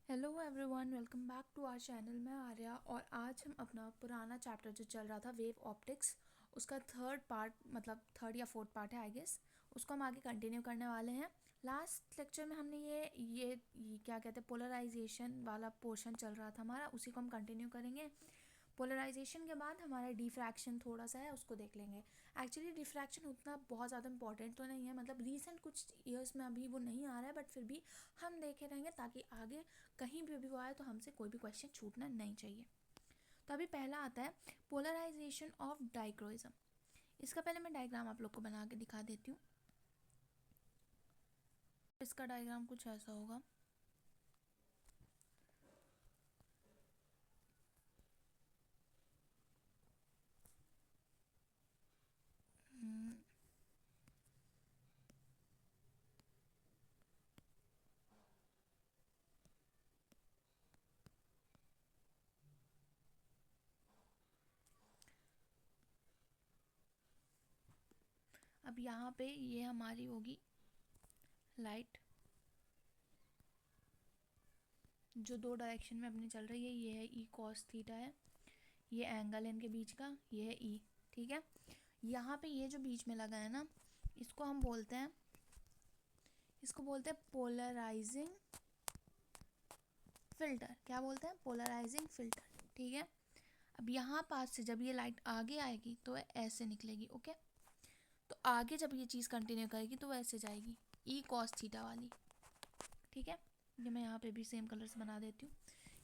Hello everyone, welcome back to our channel. मैं आर्या और आज हम अपना पुराना चैप्टर जो चल रहा था वेव ऑप्टिक्स, उसका थर्ड पार्ट, मतलब थर्ड या फोर्थ पार्ट है आई गेस, उसको हम आगे कंटिन्यू करने वाले हैं। लास्ट लेक्चर में हमने ये क्या कहते हैं, पोलराइजेशन वाला पोर्शन चल रहा था हमारा, उसी को हम कंटिन्यू करेंगे। पोलराइजेशन के बाद हमारा डिफ्रैक्शन थोड़ा सा है, उसको देख लेंगे। एक्चुअली डिफ्रैक्शन उतना बहुत ज़्यादा इंपॉर्टेंट तो नहीं है, मतलब रीसेंट कुछ ईयर्स में अभी वो नहीं आ रहा है, बट फिर भी हम देखे रहेंगे ताकि आगे कहीं भी वो आए तो हमसे कोई भी क्वेश्चन छूटना नहीं चाहिए। तो अभी पहला आता है पोलराइजेशन ऑफ डाइक्रोइज्म। इसका पहले मैं डायग्राम आप लोग को बना के दिखा देती हूँ। इसका डायग्राम कुछ ऐसा होगा। अब यहाँ पे ये हमारी होगी लाइट, जो दो डायरेक्शन में अपनी चल रही है। ये है ई कॉस थीटा है, ये एंगल है इनके बीच का, ये है ई। ठीक है, यहाँ पे ये जो बीच में लगा है ना, इसको हम बोलते हैं, इसको बोलते हैं पोलराइजिंग फिल्टर। क्या बोलते हैं? Polarising filter. ठीक है, अब यहाँ पास से जब ये लाइट आगे आएगी तो ऐसे निकलेगी। ओके, तो आगे जब ये चीज़ कंटिन्यू करेगी तो ऐसे जाएगी, ई कॉस थीटा वाली। ठीक है, ये मैं यहाँ पे भी सेम कलर से बना देती हूँ।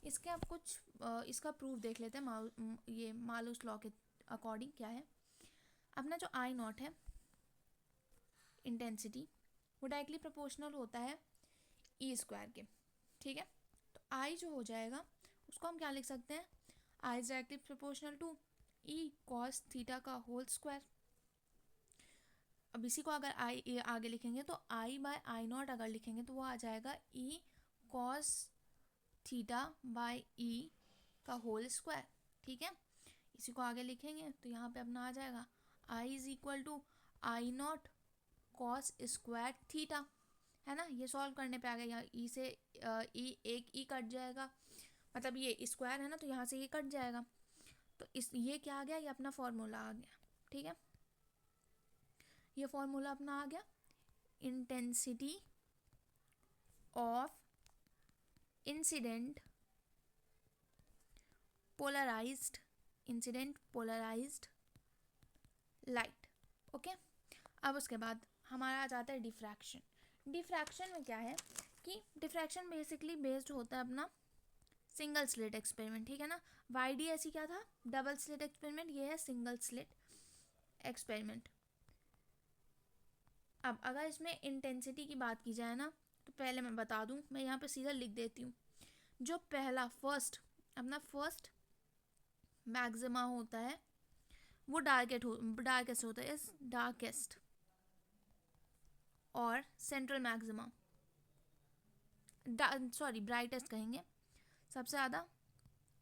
इसके अब कुछ इसका प्रूफ देख लेते हैं। ये मालूस लॉ के अकॉर्डिंग क्या है। अपना जो आई नॉट है इंटेंसिटी, वो डायरेक्टली प्रोपोर्शनल होता है ई स्क्वायर के। ठीक है, तो आई जो हो जाएगा उसको हम क्या लिख सकते हैं? I is directly proportional to E cos theta का होल स्क्वायर। अब इसी को अगर आई आगे लिखेंगे तो आई बाय आई नॉट अगर लिखेंगे तो वो आ जाएगा ई कॉस थीटा बाय ई का होल स्क्वायर। ठीक है, इसी को आगे लिखेंगे तो यहाँ पे अपना आ जाएगा I is equal to I naught cos square theta, है ना। ये सॉल्व करने पे आ गया, यहाँ ई से ई एक ई कट जाएगा, मतलब ये स्क्वायर है ना, तो यहाँ से ये कट जाएगा। तो इस ये क्या आ गया? ये अपना फॉर्मूला आ गया। ठीक है, ये फॉर्मूला अपना आ गया, intensity of incident polarised light. Okay, अब उसके बाद हमारा आ जाता है डिफ्रैक्शन। डिफ्रैक्शन में क्या है कि डिफ्रैक्शन बेसिकली बेस्ड होता है अपना सिंगल स्लिट एक्सपेरिमेंट। ठीक है ना, वाईडी ऐसी क्या था? Double slit experiment. ये है सिंगल स्लिट एक्सपेरिमेंट। अब अगर इसमें इंटेंसिटी की बात की जाए ना, तो पहले मैं बता दूं, मैं यहाँ पे सीधा लिख देती हूँ। जो पहला अपना फर्स्ट मैक्सिमा होता है वो डार्केस्ट होता है, इस डार्केस्ट। और सेंट्रल मैक्सिमा, सॉरी ब्राइटेस्ट कहेंगे, सबसे ज़्यादा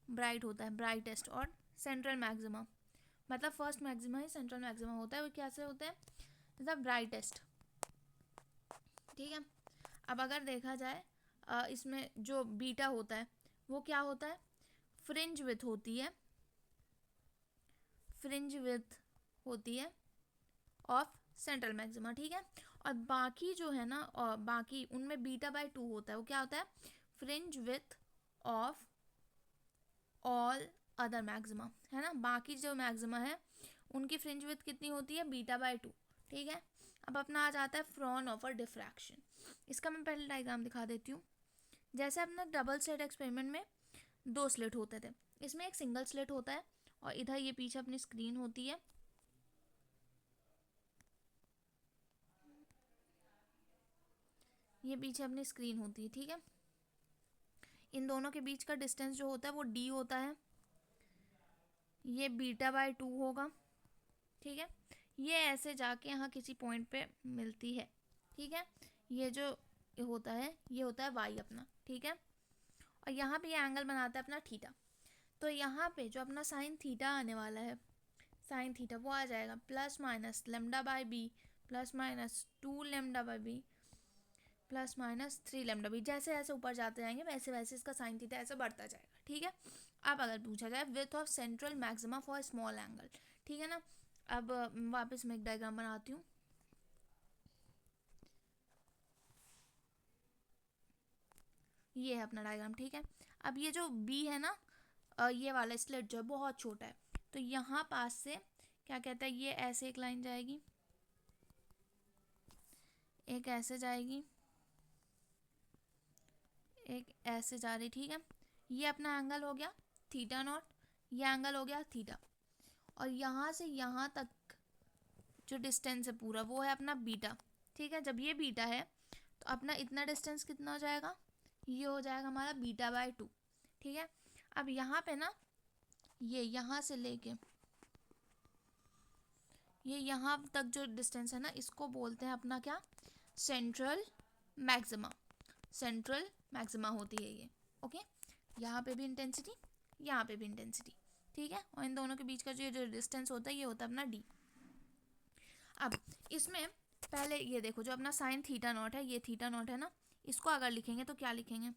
ब्राइट होता है, ब्राइटेस्ट। और सेंट्रल मैक्सिमा, मतलब फर्स्ट मैक्सिमा ही सेंट्रल मैक्सिमा होता है, वो कैसे होता है? मतलब ब्राइटेस्ट। ठीक है, अब अगर देखा जाए इसमें जो बीटा होता है वो क्या होता है? फ्रिंज विथ होती है, फ्रिंज विथ होती है ऑफ सेंट्रल मैक्सिमा। ठीक है, और बाकी जो है ना, और बाकी उनमें बीटा बाय 2 होता है, वो क्या होता है? Fringe width of all other maxima, है ना। बाकी जो मैक्सिमा है उनकी फ्रिंज विथ कितनी होती है? Beta by 2। ठीक है, अब अपना आ जाता है फ्रॉन ऑफ डिफ्रैक्शन। इसका मैं पहले डायग्राम दिखा देती हूँ। जैसे अपना डबल स्लिट एक्सपेरिमेंट में दो स्लिट होते थे, इसमें एक सिंगल स्लिट होता है और इधर ये पीछे अपनी स्क्रीन होती है। ये पीछे अपनी स्क्रीन होती है। ठीक है, इन दोनों के बीच का डिस्टेंस जो होता है वो डी होता है, ये बीटा बाय 2 होगा। ठीक है, ये ऐसे जाके यहाँ किसी पॉइंट पे मिलती है। ठीक है, ये जो होता है ये होता है वाई अपना। ठीक है, और यहाँ पे ये एंगल बनाता है अपना थीटा। तो यहाँ पे जो अपना साइन थीटा आने वाला है, साइन थीटा वो आ जाएगा plus minus lambda by b, plus minus 2 lambda by b plus minus 3 lambda b, जैसे जैसे ऊपर जाते जाएंगे वैसे वैसे इसका साइन थीटा ऐसे बढ़ता जाएगा, ठीक है। अब अगर पूछा जाए width of central maxima for small angle, ठीक है ना। अब वापस मैं एक डायग्राम बनाती हूँ। ये है अपना डायग्राम, ठीक है। अब ये जो बी है ना, ये वाला स्लिट जो है बहुत छोटा है, तो यहाँ पास से क्या कहता है, ये ऐसे एक लाइन जाएगी, एक ऐसे जाएगी, एक ऐसे जा रही, ठीक है। ये अपना एंगल हो गया थीटा नॉट, ये एंगल हो गया थीटा, और यहाँ से यहाँ तक जो डिस्टेंस है पूरा वो है अपना बीटा, ठीक है। जब ये बीटा है तो अपना इतना डिस्टेंस कितना हो जाएगा, ये हो जाएगा हमारा बीटा बाय 2, ठीक है। अब यहाँ पे ना ये यहाँ से लेके ये यहाँ तक जो डिस्टेंस है ना, इसको बोलते हैं अपना क्या, सेंट्रल मैक्सिमा। सेंट्रल मैक्सिमा होती है ये, ओके। यहाँ पे भी इंटेंसिटी, यहाँ पे भी इंटेंसिटी, ठीक है। और इन दोनों के बीच का जो डिस्टेंस होता है ये होता है अपना डी। अब इसमें पहले ये देखो, जो अपना साइन थीटा नॉट है, ये थीटा नॉट है ना, इसको अगर लिखेंगे तो क्या लिखेंगे,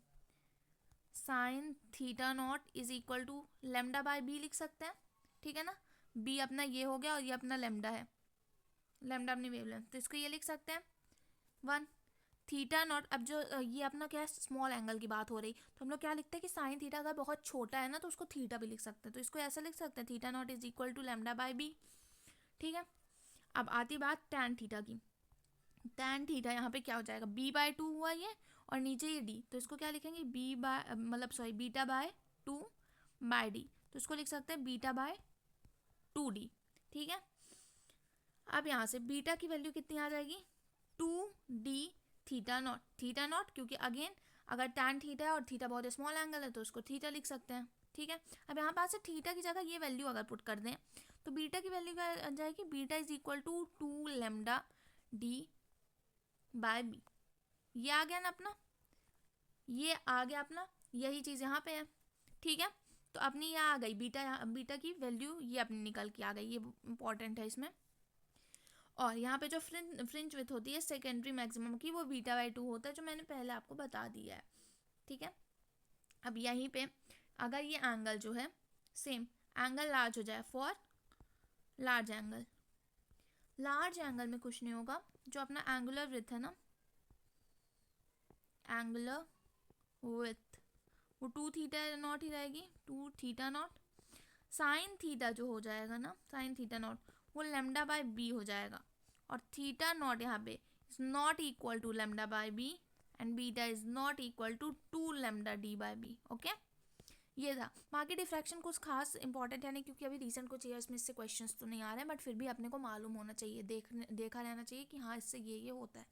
sine theta naught is equal to lambda by b लिख सकते हैं, ठीक है ना। बी अपना ये हो गया और ये अपना लेमडा है, लेमडा अपनी वेवलेंथ, तो इसको ये लिख सकते हैं 1 थीटा नॉट। अब जो ये अपना क्या है, स्मॉल एंगल की बात हो रही, तो हम लोग क्या लिखते हैं कि साइन थीटा अगर बहुत छोटा है ना तो उसको थीटा भी लिख सकते हैं, तो इसको ऐसा लिख सकते हैं theta naught is equal to lambda by b, ठीक है। अब आती बात टैन थीटा की, टैन थीटा यहाँ पे क्या हो जाएगा, बी बाय 2 हुआ ये, और नीचे ये डी, तो इसको क्या लिखेंगे, बी बाय मतलब sorry beta by 2 by d, तो इसको लिख सकते हैं बीटा बाय 2d, ठीक है। अब यहाँ से बीटा की वैल्यू कितनी आ जाएगी, 2d theta naught, theta naught क्योंकि अगेन अगर टैन थीटा है और थीटा बहुत स्मॉल एंगल है तो उसको थीटा लिख सकते हैं, ठीक है। अब यहाँ पास से थीटा की जगह ये वैल्यू अगर पुट कर दें तो बीटा की वैल्यू क्या आ जाएगी, beta is equal to 2 lambda d by b, ये आ गया ना अपना, ये आ गया अपना, यही चीज़ यहाँ पे है, ठीक है। तो अपनी ये आ गई बीटा, बीटा की वैल्यू ये अपनी निकल के आ गई, ये इंपॉर्टेंट है इसमें। और यहाँ पे जो फ्रिंज विथ होती है सेकेंडरी मैक्सिमम की, वो बीटा बाय 2 होता है, जो मैंने पहले आपको बता दिया है, ठीक है। अब यहीं पे अगर ये एंगल जो है सेम एंगल लार्ज हो जाए for large angle, large angle में कुछ नहीं होगा, जो अपना एंगुलर विथ है ना, एंगुलर विथ वो 2 थीटा नॉट ही रहेगी, 2 थीटा नॉट। साइन थीटा जो हो जाएगा ना, साइन थीटा नॉट वो लेमडा बाय बी हो जाएगा, और थीटा नॉट यहाँ पे is not equal to lambda by b and beta is not equal to 2 lambda d by b, okay. ये था, बाकी डिफ्रैक्शन कुछ खास इंपॉर्टेंट है नहीं, क्योंकि अभी रिसेंट कुछ ईयर्स में इससे क्वेश्चंस तो नहीं आ रहे हैं, बट फिर भी अपने को मालूम होना चाहिए, देखा रहना चाहिए कि हाँ इससे ये होता है।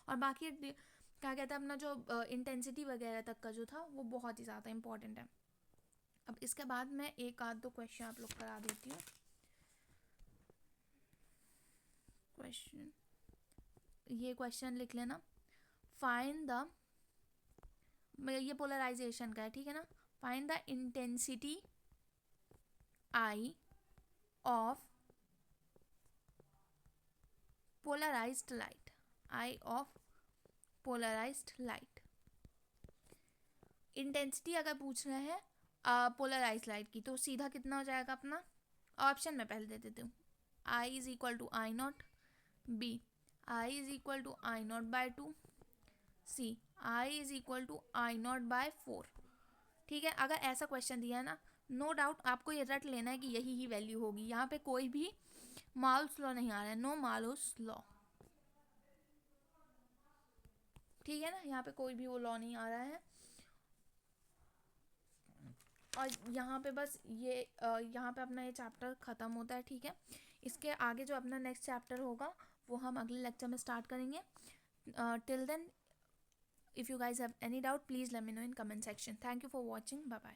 और बाकी क्या कहते हैं अपना जो इंटेंसिटी वगैरह तक का जो था वो बहुत ही ज़्यादा इंपॉर्टेंट है। अब इसके बाद मैं एक आध दो क्वेश्चन आप लोग करा देती हूँ। क्वेश्चन, ये क्वेश्चन लिख लेना, फाइंड द, ये पोलराइजेशन का है, ठीक है ना। Find the intensity I of polarised light, I of polarised light. Intensity अगर पूछ रहे हैं पोलराइज्ड लाइट की, तो सीधा कितना हो जाएगा अपना, ऑप्शन में पहले दे देती हूँ, I is equal to I naught, B I is equal to I naught by 2, C I is equal to I naught by 4, ठीक है। अगर ऐसा क्वेश्चन दिया है ना, नो डाउट आपको ये रट लेना है कि यही ही वैल्यू होगी, यहाँ पे कोई भी मार्ल्स लॉ नहीं आ रहा है, नो मार्ल्स लॉ, ठीक है ना, यहाँ पे कोई भी वो लॉ नहीं आ रहा है। और यहाँ पे बस ये यहाँ पे अपना ये चैप्टर ख़त्म होता है, ठीक है। इसके आगे जो अपना नेक्स्ट चैप्टर होगा वो हम अगले लेक्चर में स्टार्ट करेंगे। Till then, if you guys have any doubt, please let me know in comment section. Thank you for watching. Bye bye.